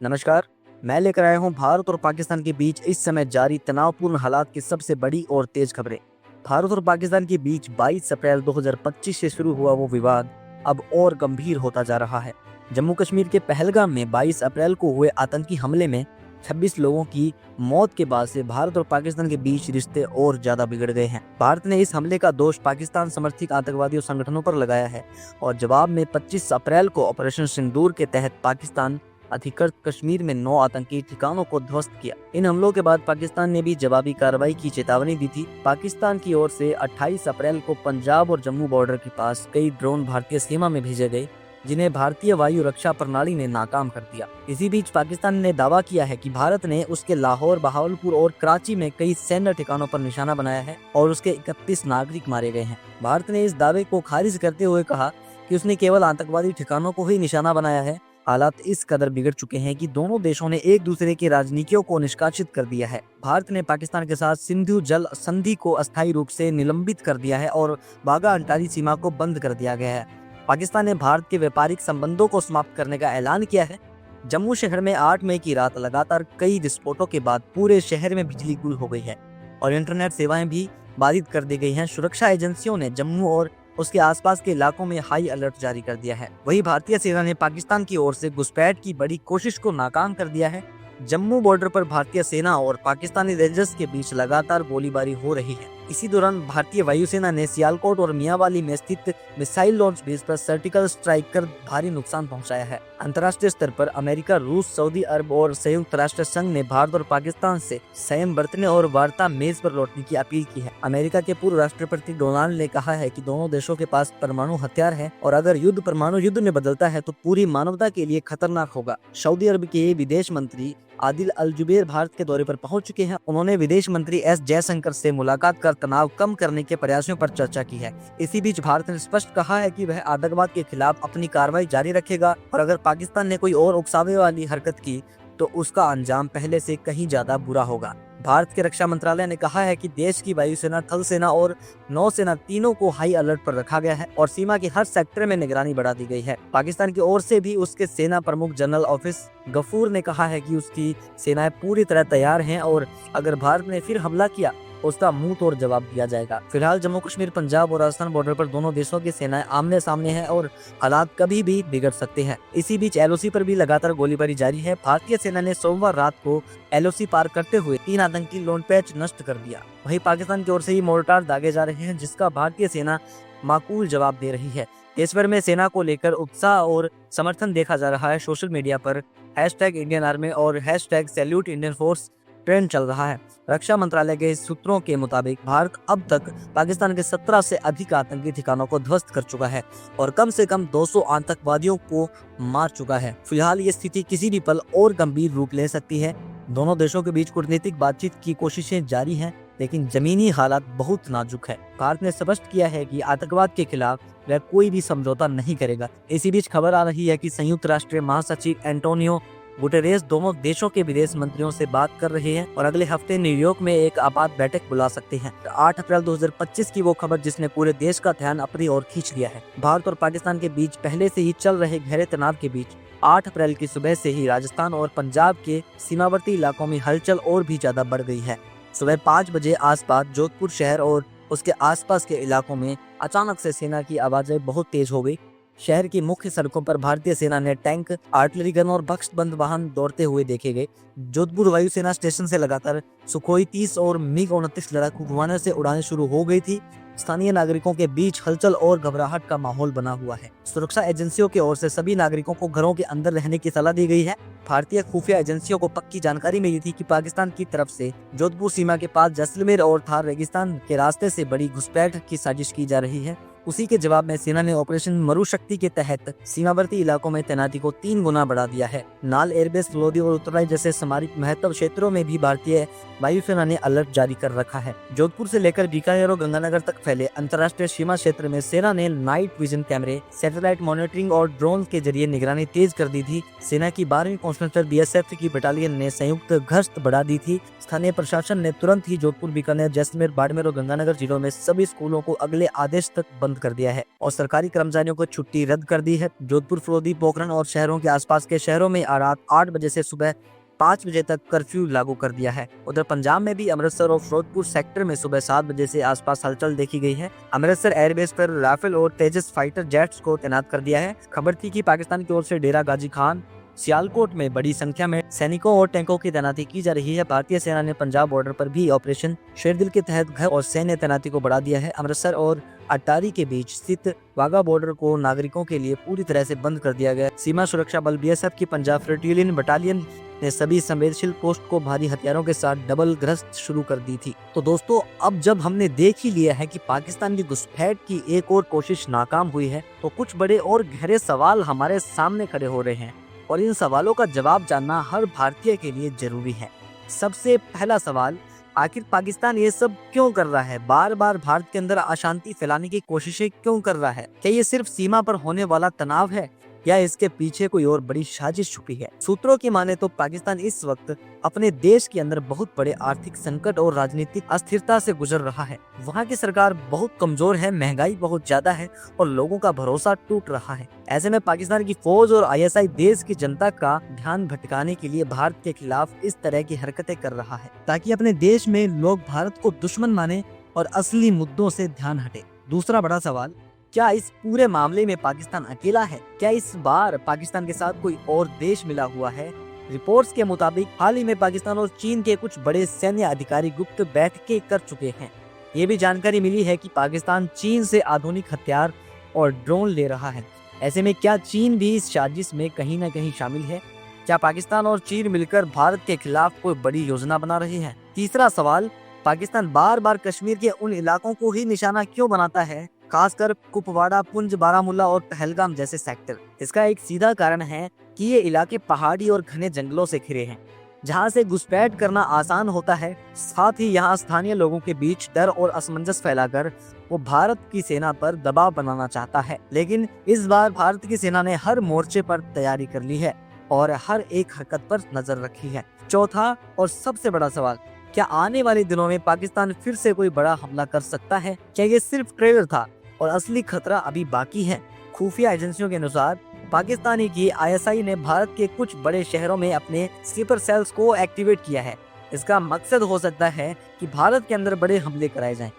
नमस्कार। मैं लेकर आया हूं भारत और पाकिस्तान के बीच इस समय जारी तनावपूर्ण हालात की सबसे बड़ी और तेज खबरें। भारत और पाकिस्तान के बीच 22 अप्रैल 2025 से शुरू हुआ वो विवाद अब और गंभीर होता जा रहा है। जम्मू कश्मीर के पहलगाम में 22 अप्रैल को हुए आतंकी हमले में 26 लोगों की मौत के बाद से भारत और पाकिस्तान के बीच रिश्ते और ज्यादा बिगड़ गए हैं। भारत ने इस हमले का दोष पाकिस्तान समर्थित आतंकवादी संगठनों पर लगाया है और जवाब में 25 अप्रैल को ऑपरेशन सिंदूर के तहत पाकिस्तान अधिकृत कश्मीर में 9 आतंकी ठिकानों को ध्वस्त किया। इन हमलों के बाद पाकिस्तान ने भी जवाबी कार्रवाई की चेतावनी दी थी। पाकिस्तान की ओर से 28 अप्रैल को पंजाब और जम्मू बॉर्डर के पास कई ड्रोन भारतीय सीमा में भेजे गए, जिन्हें भारतीय वायु रक्षा प्रणाली ने नाकाम कर दिया। इसी बीच पाकिस्तान ने दावा किया है कि भारत ने उसके लाहौर, बहावलपुर और कराची में कई सैन्य ठिकानों पर निशाना बनाया है और उसके 31 नागरिक मारे गए हैं। भारत ने इस दावे को खारिज करते हुए कहा कि उसने केवल आतंकवादी ठिकानों को ही निशाना बनाया है। हालात इस कदर बिगड़ चुके हैं कि दोनों देशों ने एक दूसरे की राजनीतियों को निष्कासित कर दिया है। भारत ने पाकिस्तान के साथ सिंधु जल संधि को अस्थायी रूप से निलंबित कर दिया है और वाघा अटारी सीमा को बंद कर दिया गया है। पाकिस्तान ने भारत के व्यापारिक संबंधों को समाप्त करने का ऐलान किया है। जम्मू शहर में 8 मई की रात लगातार कई विस्फोटों के बाद पूरे शहर में बिजली गुल हो गई है और इंटरनेट सेवाएं भी बाधित कर दी गई हैं। सुरक्षा एजेंसियों ने जम्मू और उसके आसपास के इलाकों में हाई अलर्ट जारी कर दिया है। वहीं भारतीय सेना ने पाकिस्तान की ओर से घुसपैठ की बड़ी कोशिश को नाकाम कर दिया है। जम्मू बॉर्डर पर भारतीय सेना और पाकिस्तानी रेंजर्स के बीच लगातार गोलीबारी हो रही है। इसी दौरान भारतीय वायुसेना ने सियालकोट और मियांवाली में स्थित मिसाइल लॉन्च बेस पर सर्जिकल स्ट्राइक कर भारी नुकसान पहुंचाया है। अंतर्राष्ट्रीय स्तर पर अमेरिका, रूस, सऊदी अरब और संयुक्त राष्ट्र संघ ने भारत और पाकिस्तान से संयम बरतने और वार्ता मेज पर लौटने की अपील की है। अमेरिका के पूर्व राष्ट्रपति डोनाल्ड ने कहा है कि दोनों देशों के पास परमाणु हथियार है और अगर युद्ध परमाणु युद्ध में बदलता है तो पूरी मानवता के लिए खतरनाक होगा। सऊदी अरब के विदेश मंत्री आदिल अल जुबैर भारत के दौरे पर पहुंच चुके हैं। उन्होंने विदेश मंत्री एस जयशंकर से मुलाकात कर तनाव कम करने के प्रयासों पर चर्चा की है। इसी बीच भारत ने स्पष्ट कहा है कि वह आतंकवाद के खिलाफ अपनी कार्रवाई जारी रखेगा और अगर पाकिस्तान ने कोई और उकसावे वाली हरकत की तो उसका अंजाम पहले से कहीं ज्यादा बुरा होगा। भारत के रक्षा मंत्रालय ने कहा है कि देश की वायुसेना, थल सेना और नौसेना तीनों को हाई अलर्ट पर रखा गया है और सीमा के हर सेक्टर में निगरानी बढ़ा दी गई है। पाकिस्तान की ओर से भी उसके सेना प्रमुख जनरल ऑफिस गफूर ने कहा है कि उसकी सेनाएं पूरी तरह तैयार हैं और अगर भारत ने फिर हमला किया उसका मुंह तोड़ जवाब दिया जाएगा। फिलहाल जम्मू कश्मीर, पंजाब और राजस्थान बॉर्डर पर दोनों देशों की सेनाएं आमने सामने हैं और हालात कभी भी बिगड़ सकते हैं। इसी बीच एलओसी पर भी लगातार गोलीबारी जारी है। भारतीय सेना ने सोमवार रात को एलओसी पार करते हुए 3 आतंकी लॉन्चपैड नष्ट कर दिया। वहीं पाकिस्तान की ओर से ही मोर्टार दागे जा रहे हैं, जिसका भारतीय सेना माकूल जवाब दे रही है। देश भर में सेना को लेकर उत्साह और समर्थन देखा जा रहा है। सोशल मीडिया पर #इंडियन आर्मी और #सैल्यूट इंडियन फोर्स ट्रेंड चल रहा है। रक्षा मंत्रालय के सूत्रों के मुताबिक भारत अब तक पाकिस्तान के 17 से अधिक आतंकी ठिकानों को ध्वस्त कर चुका है और कम से कम 200 आतंकवादियों को मार चुका है। फिलहाल ये स्थिति किसी भी पल और गंभीर रूप ले सकती है। दोनों देशों के बीच कूटनीतिक बातचीत की कोशिशें जारी हैं, लेकिन जमीनी हालात बहुत नाजुक है। भारत ने स्पष्ट किया है कि आतंकवाद के खिलाफ वह कोई भी समझौता नहीं करेगा। इसी बीच खबर आ रही है कि संयुक्त राष्ट्र महासचिव एंटोनियो गुटेरेस दोनों देशों के विदेश मंत्रियों से बात कर रहे हैं और अगले हफ्ते न्यूयॉर्क में एक आपात बैठक बुला सकते हैं। 8 अप्रैल 2025 की वो खबर जिसने पूरे देश का ध्यान अपनी ओर खींच लिया है। भारत और पाकिस्तान के बीच पहले से ही चल रहे गहरे तनाव के बीच 8 अप्रैल की सुबह से ही राजस्थान और पंजाब के सीमावर्ती इलाकों में हलचल और भी ज्यादा बढ़ गई है। सुबह 5 बजे आसपास जोधपुर शहर और उसके आसपास के इलाकों में अचानक से सेना की आवाजें बहुत तेज हो गई। शहर की मुख्य सड़कों पर भारतीय सेना ने टैंक, आर्टिलरी गन और बख्शबंद वाहन दौड़ते हुए देखे गए। जोधपुर वायुसेना स्टेशन से लगातार सुखोई 30 और मिग-29 लड़ाकू विमानों से उड़ानें शुरू हो गई थी। स्थानीय नागरिकों के बीच हलचल और घबराहट का माहौल बना हुआ है। सुरक्षा एजेंसियों की ओर से सभी नागरिकों को घरों के अंदर रहने की सलाह दी गई है। भारतीय खुफिया एजेंसियों को पक्की जानकारी मिली थी कि पाकिस्तान की तरफ से जोधपुर सीमा के पास जैसलमेर और थार रेगिस्तान के रास्ते से बड़ी घुसपैठ की साजिश की जा रही है। उसी के जवाब में सेना ने ऑपरेशन मरुशक्ति के तहत सीमावर्ती इलाकों में तैनाती को 3 गुना बढ़ा दिया है। नाल एयरबेस, लोधी और उत्तराई जैसे सामरिक महत्व क्षेत्रों में भी भारतीय वायुसेना ने अलर्ट जारी कर रखा है। जोधपुर से लेकर बीकानेर और गंगानगर तक फैले अंतर्राष्ट्रीय सीमा क्षेत्र में सेना ने नाइट विजन कैमरे, सैटेलाइट मॉनिटरिंग और ड्रोन के जरिए निगरानी तेज कर दी थी। सेना की 12वीं कॉन्स्ट्रक्टर बीएसएफ की बटालियन ने संयुक्त गश्त बढ़ा दी थी। स्थानीय प्रशासन ने तुरंत ही जोधपुर, बीकानेर, जैसलमेर, बाड़मेर और गंगानगर जिलों में सभी स्कूलों को अगले आदेश तक बंद बंद कर दिया है और सरकारी कर्मचारियों को छुट्टी रद्द कर दी है। जोधपुर, फिरोजपुर, पोखरण और शहरों के आसपास के शहरों में रात 8 बजे से सुबह 5 बजे तक कर्फ्यू लागू कर दिया है। उधर पंजाब में भी अमृतसर और फिरोजपुर सेक्टर में सुबह 7 बजे से आसपास हलचल देखी गई है। अमृतसर एयरबेस पर राफेल और तेजस फाइटर जेट्स को तैनात कर दिया है। खबर थी कि पाकिस्तान की ओर से डेरा गाजी खान, सियालकोट में बड़ी संख्या में सैनिकों और टैंकों की तैनाती की जा रही है। भारतीय सेना ने पंजाब बॉर्डर पर भी ऑपरेशन शेरदिल के तहत घर और सैन्य तैनाती को बढ़ा दिया है। अमृतसर और अटारी के बीच स्थित वाघा बॉर्डर को नागरिकों के लिए पूरी तरह से बंद कर दिया गया। सीमा सुरक्षा बल BSF की पंजाब फ्लोटिलियन बटालियन ने सभी संवेदनशील पोस्ट को भारी हथियारों के साथ डबल गश्त शुरू कर दी थी। तो दोस्तों, अब जब हमने देख ही लिया है कि पाकिस्तान की घुसपैठ की एक और कोशिश नाकाम हुई है, तो कुछ बड़े और गहरे सवाल हमारे सामने खड़े हो रहे हैं और इन सवालों का जवाब जानना हर भारतीय के लिए जरूरी है। सबसे पहला सवाल, आखिर पाकिस्तान ये सब क्यों कर रहा है? बार बार भारत के अंदर अशांति फैलाने की कोशिशें क्यों कर रहा है? क्या ये सिर्फ सीमा पर होने वाला तनाव है या इसके पीछे कोई और बड़ी साजिश छुपी है? सूत्रों की माने तो पाकिस्तान इस वक्त अपने देश के अंदर बहुत बड़े आर्थिक संकट और राजनीतिक अस्थिरता से गुजर रहा है। वहाँ की सरकार बहुत कमजोर है, महंगाई बहुत ज्यादा है और लोगों का भरोसा टूट रहा है। ऐसे में पाकिस्तान की फौज और ISI देश की जनता का ध्यान भटकाने के लिए भारत के खिलाफ इस तरह की हरकतें कर रहा है ताकि अपने देश में लोग भारत को दुश्मन माने और असली मुद्दों से ध्यान हटे। दूसरा बड़ा सवाल, क्या इस पूरे मामले में पाकिस्तान अकेला है? क्या इस बार पाकिस्तान के साथ कोई और देश मिला हुआ है? रिपोर्ट्स के मुताबिक हाल ही में पाकिस्तान और चीन के कुछ बड़े सैन्य अधिकारी गुप्त बैठकें कर चुके हैं। ये भी जानकारी मिली है कि पाकिस्तान चीन से आधुनिक हथियार और ड्रोन ले रहा है। ऐसे में क्या चीन भी इस साजिश में कहीं न कहीं शामिल है? क्या पाकिस्तान और चीन मिलकर भारत के खिलाफ कोई बड़ी योजना बना रहे हैं? तीसरा सवाल, पाकिस्तान बार बार कश्मीर के उन इलाकों को ही निशाना क्यों बनाता है, खासकर कुपवाड़ा, पुंछ, बारामूला और पहलगाम जैसे सेक्टर? इसका एक सीधा कारण है कि ये इलाके पहाड़ी और घने जंगलों से घिरे हैं, जहां से घुसपैठ करना आसान होता है। साथ ही यहां स्थानीय लोगों के बीच डर और असमंजस फैलाकर वो भारत की सेना पर दबाव बनाना चाहता है। लेकिन इस बार भारत की सेना ने हर मोर्चे पर तैयारी कर ली है और हर एक हरकत पर नजर रखी है। चौथा और सबसे बड़ा सवाल, क्या आने वाले दिनों में पाकिस्तान फिर से कोई बड़ा हमला कर सकता है? क्या ये सिर्फ ट्रेलर था और असली खतरा अभी बाकी है? खुफिया एजेंसियों के अनुसार पाकिस्तानी की ISI ने भारत के कुछ बड़े शहरों में अपने स्लीपर सेल्स को एक्टिवेट किया है। इसका मकसद हो सकता है कि भारत के अंदर बड़े हमले कराए जाएं।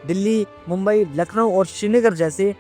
दिल्ली, मुंबई, लखनऊ और श्रीनगर जैसे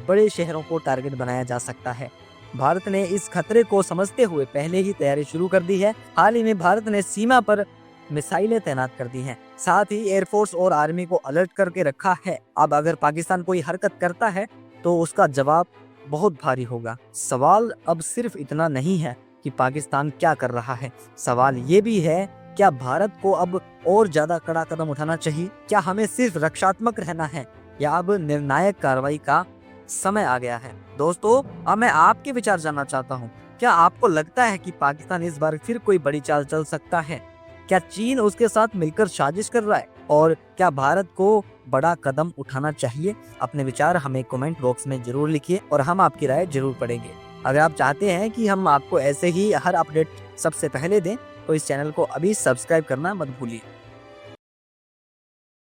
बड़े शहरों को टारगेट बनाया जा सकता है। भारत ने इस खतरे को समझते हुए पहले ही तैयारी शुरू कर दी है। हाल ही में भारत ने सीमा पर मिसाइलें तैनात कर दी हैं। साथ ही एयरफोर्स और आर्मी को अलर्ट करके रखा है। अब अगर पाकिस्तान कोई हरकत करता है तो उसका जवाब बहुत भारी होगा। सवाल अब सिर्फ इतना नहीं है कि पाकिस्तान क्या कर रहा है, सवाल ये भी है, क्या भारत को अब और ज्यादा कड़ा कदम उठाना चाहिए? क्या हमें सिर्फ रक्षात्मक रहना है या अब निर्णायक कार्रवाई का समय आ गया है? दोस्तों, अब मैं आपके विचार जानना चाहता हूँ। क्या आपको लगता है कि पाकिस्तान इस बार फिर कोई बड़ी चाल चल सकता है? क्या चीन उसके साथ मिलकर साजिश कर रहा है? और क्या भारत को बड़ा कदम उठाना चाहिए? अपने विचार हमें कमेंट बॉक्स में जरूर लिखिए और हम आपकी राय जरूर पढ़ेंगे। अगर आप चाहते हैं कि हम आपको ऐसे ही हर अपडेट सबसे पहले दें तो इस चैनल को अभी सब्सक्राइब करना मत भूलिए।